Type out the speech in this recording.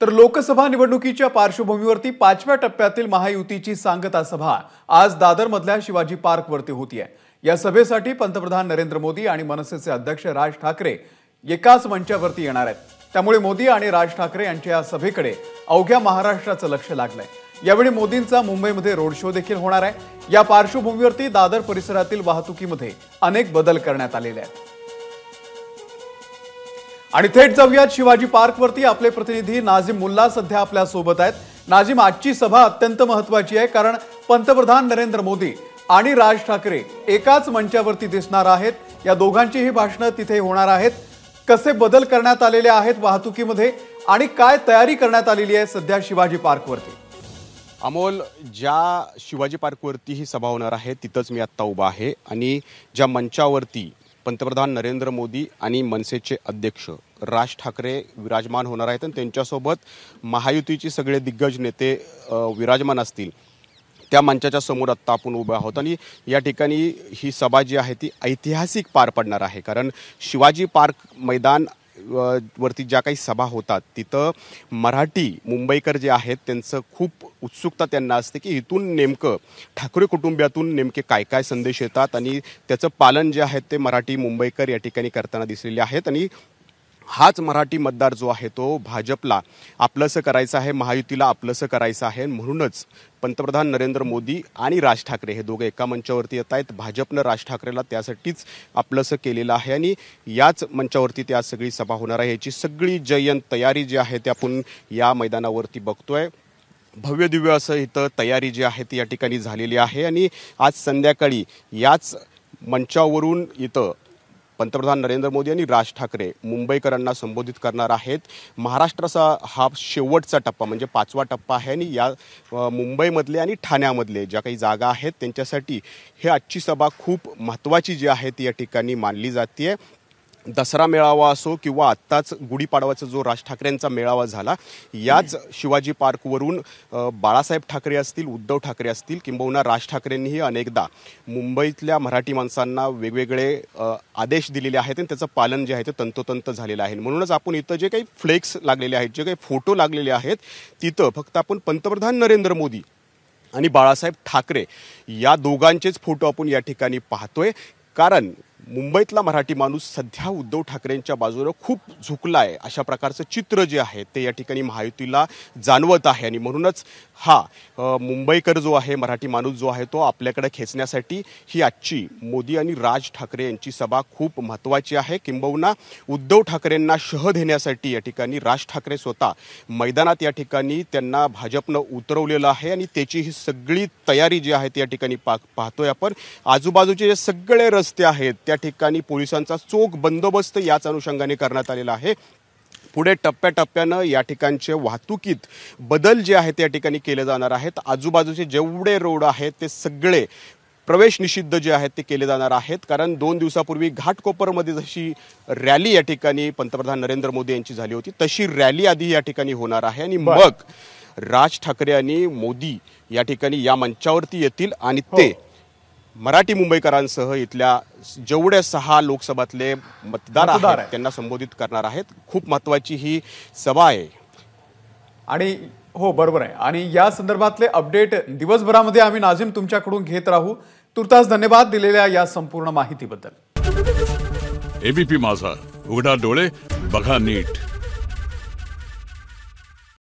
तर लोकसभा निवडणुकीच्या पार्श्वभूमीवरती 5व्या टप्प्यातील महायुतीची सांगता सभा आज दादरमधल्या शिवाजी पार्कवरती होतीये। या सभेसाठी पंतप्रधान नरेंद्र मोदी आणि मनसेचे अध्यक्ष राज ठाकरे एकाच मंचावरती येणार आहेत। त्यामुळे मोदी आणि राज ठाकरे यांच्या या सभेकडे अवघ्या महाराष्ट्राचं लक्ष लागलंय। यावेळी मोदींचा मुंबईमध्ये रोड शो देखील होणार आहे। या पार्श्वभूमीवरती दादर परिसरातील वाहतुकीमध्ये अनेक बदल करण्यात आलेले आहेत। आणि थेट जाऊयात शिवाजी पार्कवरती। आपले प्रतिनिधी नाझिम मुल्ला सध्या आपल्या सोबत आहेत। नाझिम, आजची सभा अत्यंत महत्त्वाची आहे कारण पंतप्रधान नरेंद्र मोदी आणि राज ठाकरे एकाच मंचावरती दिसणार आहेत। या दोघांचीही भाषणं तिथे होणार आहेत। कसे बदल करण्यात आलेले आहेत वाहतुकीमध्ये आणि काय तयारी करण्यात आलेली आहे सध्या शिवाजी पार्कवरती? अमोल, ज्या शिवाजी पार्कवरती ही सभा होणार आहे तिथंच मी आत्ता उभा आहे आणि ज्या मंचावरती पंतप्रधान नरेंद्र मोदी आणि मनसेचे अध्यक्ष राज ठाकरे विराजमान होणार आहेत आणि त्यांच्यासोबत महायुतीचे सगळे दिग्गज नेते विराजमान असतील, त्या मंचाच्या समोर आत्ता आपण उभे आहोत। आणि या ठिकाणी ही सभा जी आहे ती ऐतिहासिक पार पडणार आहे कारण शिवाजी पार्क मैदान वरती ज्या काही सभा होतात तिथं मराठी मुंबईकर जे आहेत त्यांचं खूप उत्सुकता त्यांना असते की इथून नेमकं ठाकरे कुटुंबियातून नेमके काय काय संदेश येतात आणि त्याचं पालन जे आहे ते मराठी मुंबईकर या ठिकाणी करताना दिसलेले आहेत। आणि हाच मराठी मतदार जो आहे तो भाजपला आपलंसं करायचं आहे, महायुतीला आपलंसं करायचं आहे। म्हणूनच पंतप्रधान नरेंद्र मोदी आणि राज ठाकरे हे दोघे एका मंचावरती येत आहेत। भाजपनं राज ठाकरेला त्यासाठीच आपलंसं केलेलं आहे आणि याच मंचावरती ती आज सगळी सभा होणार आहे। याची सगळी जय्यत तयारी जी आहे ते आपण या मैदानावरती बघतोय। भव्य दिव्य असं इथं तयारी जी आहे ती या ठिकाणी झालेली आहे आणि आज संध्याकाळी याच मंचावरून इथं पंतप्रधान नरेंद्र मोदी आणि राज ठाकरे मुंबईकरांना संबोधित करणार आहेत। महाराष्ट्राचा हा शेवटचा टप्पा म्हणजे 5वा टप्पा आहे आणि या मुंबईमधले आणि ठाण्यामधले ज्या काही जागा आहेत त्यांच्यासाठी हे आजची सभा खूप महत्त्वाची जी आहे ती या ठिकाणी मानली जाते। दसरा मेळावा असो किंवा आत्ताच गुढीपाडवाचा जो राज ठाकरेंचा मेळावा झाला, याच शिवाजी पार्कवरून बाळासाहेब ठाकरे असतील, उद्धव ठाकरे असतील किंबहुना राज ठाकरेंनीही अनेकदा मुंबईतल्या मराठी माणसांना वेगवेगळे आदेश दिलेले आहेत आणि त्याचं पालन जे आहे ते तंतोतंत झालेलं आहे। म्हणूनच आपण इथं जे काही फ्लेक्स लागलेले आहेत, जे काही फोटो लागलेले आहेत, तिथं फक्त आपण पंतप्रधान नरेंद्र मोदी आणि बाळासाहेब ठाकरे या दोघांचेच फोटो आपण या ठिकाणी पाहतोय कारण मुंबईतला मराठी माणूस सध्या उद्धव ठाकरेंच्या बाजूने खूप झुकला आहे अशा प्रकारचं चित्र जे आहे ते या ठिकाणी महायुतीला जाणवत आहे। आणि म्हणूनच हा मुंबईकर जो आहे, मराठी माणूस जो आहे तो आपल्याकडे खेचण्यासाठी ही आजची मोदी आणि राज ठाकरे यांची सभा खूप महत्त्वाची आहे। किंबहुना उद्धव ठाकरेंना शह देण्यासाठी या ठिकाणी राज ठाकरे स्वतः मैदानात या ठिकाणी त्यांना भाजपनं उतरवलेलं आहे आणि त्याची ही सगळी तयारी जी आहे ती या ठिकाणी पाहतोय आपण। आजूबाजूचे जे सगळे रस्ते आहेत त्या ठिकाणी पोलिसांचा चोख बंदोबस्त याच अनुषंगाने करण्यात आलेला आहे। पुढे टप्प्याटप्प्यानं या ठिकाणचे वाहतुकीत बदल जे आहेत त्या ठिकाणी केले जाणार आहेत। आजूबाजूचे जेवढे रोड आहेत ते सगळे प्रवेश निषिद्ध जे आहेत ते केले जाणार आहेत कारण 2 दिवसापूर्वी घाटकोपरमध्ये जशी रॅली या ठिकाणी पंतप्रधान नरेंद्र मोदी यांची झाली होती तशी रॅली आधी या ठिकाणी होणार आहे आणि मग राज ठाकरे आणि मोदी या ठिकाणी या मंचावरती येतील आणि ते मराठी मुंबईकरांसह इथल्या जेवढे 6 लोकसभातले मतदार आहेत त्यांना संबोधित करणार आहेत। खूप महत्त्वाची ही सभा आहे आणि हो बरोबर आहे। आणि या संदर्भातले अपडेट दिवसभरामध्ये आम्ही नाझिम तुमच्याकडून घेत राहू। तुर्तास धन्यवाद दिलेल्या या संपूर्ण माहितीबद्दल। एबीपी माझा, उघडा डोळे बघा नीट।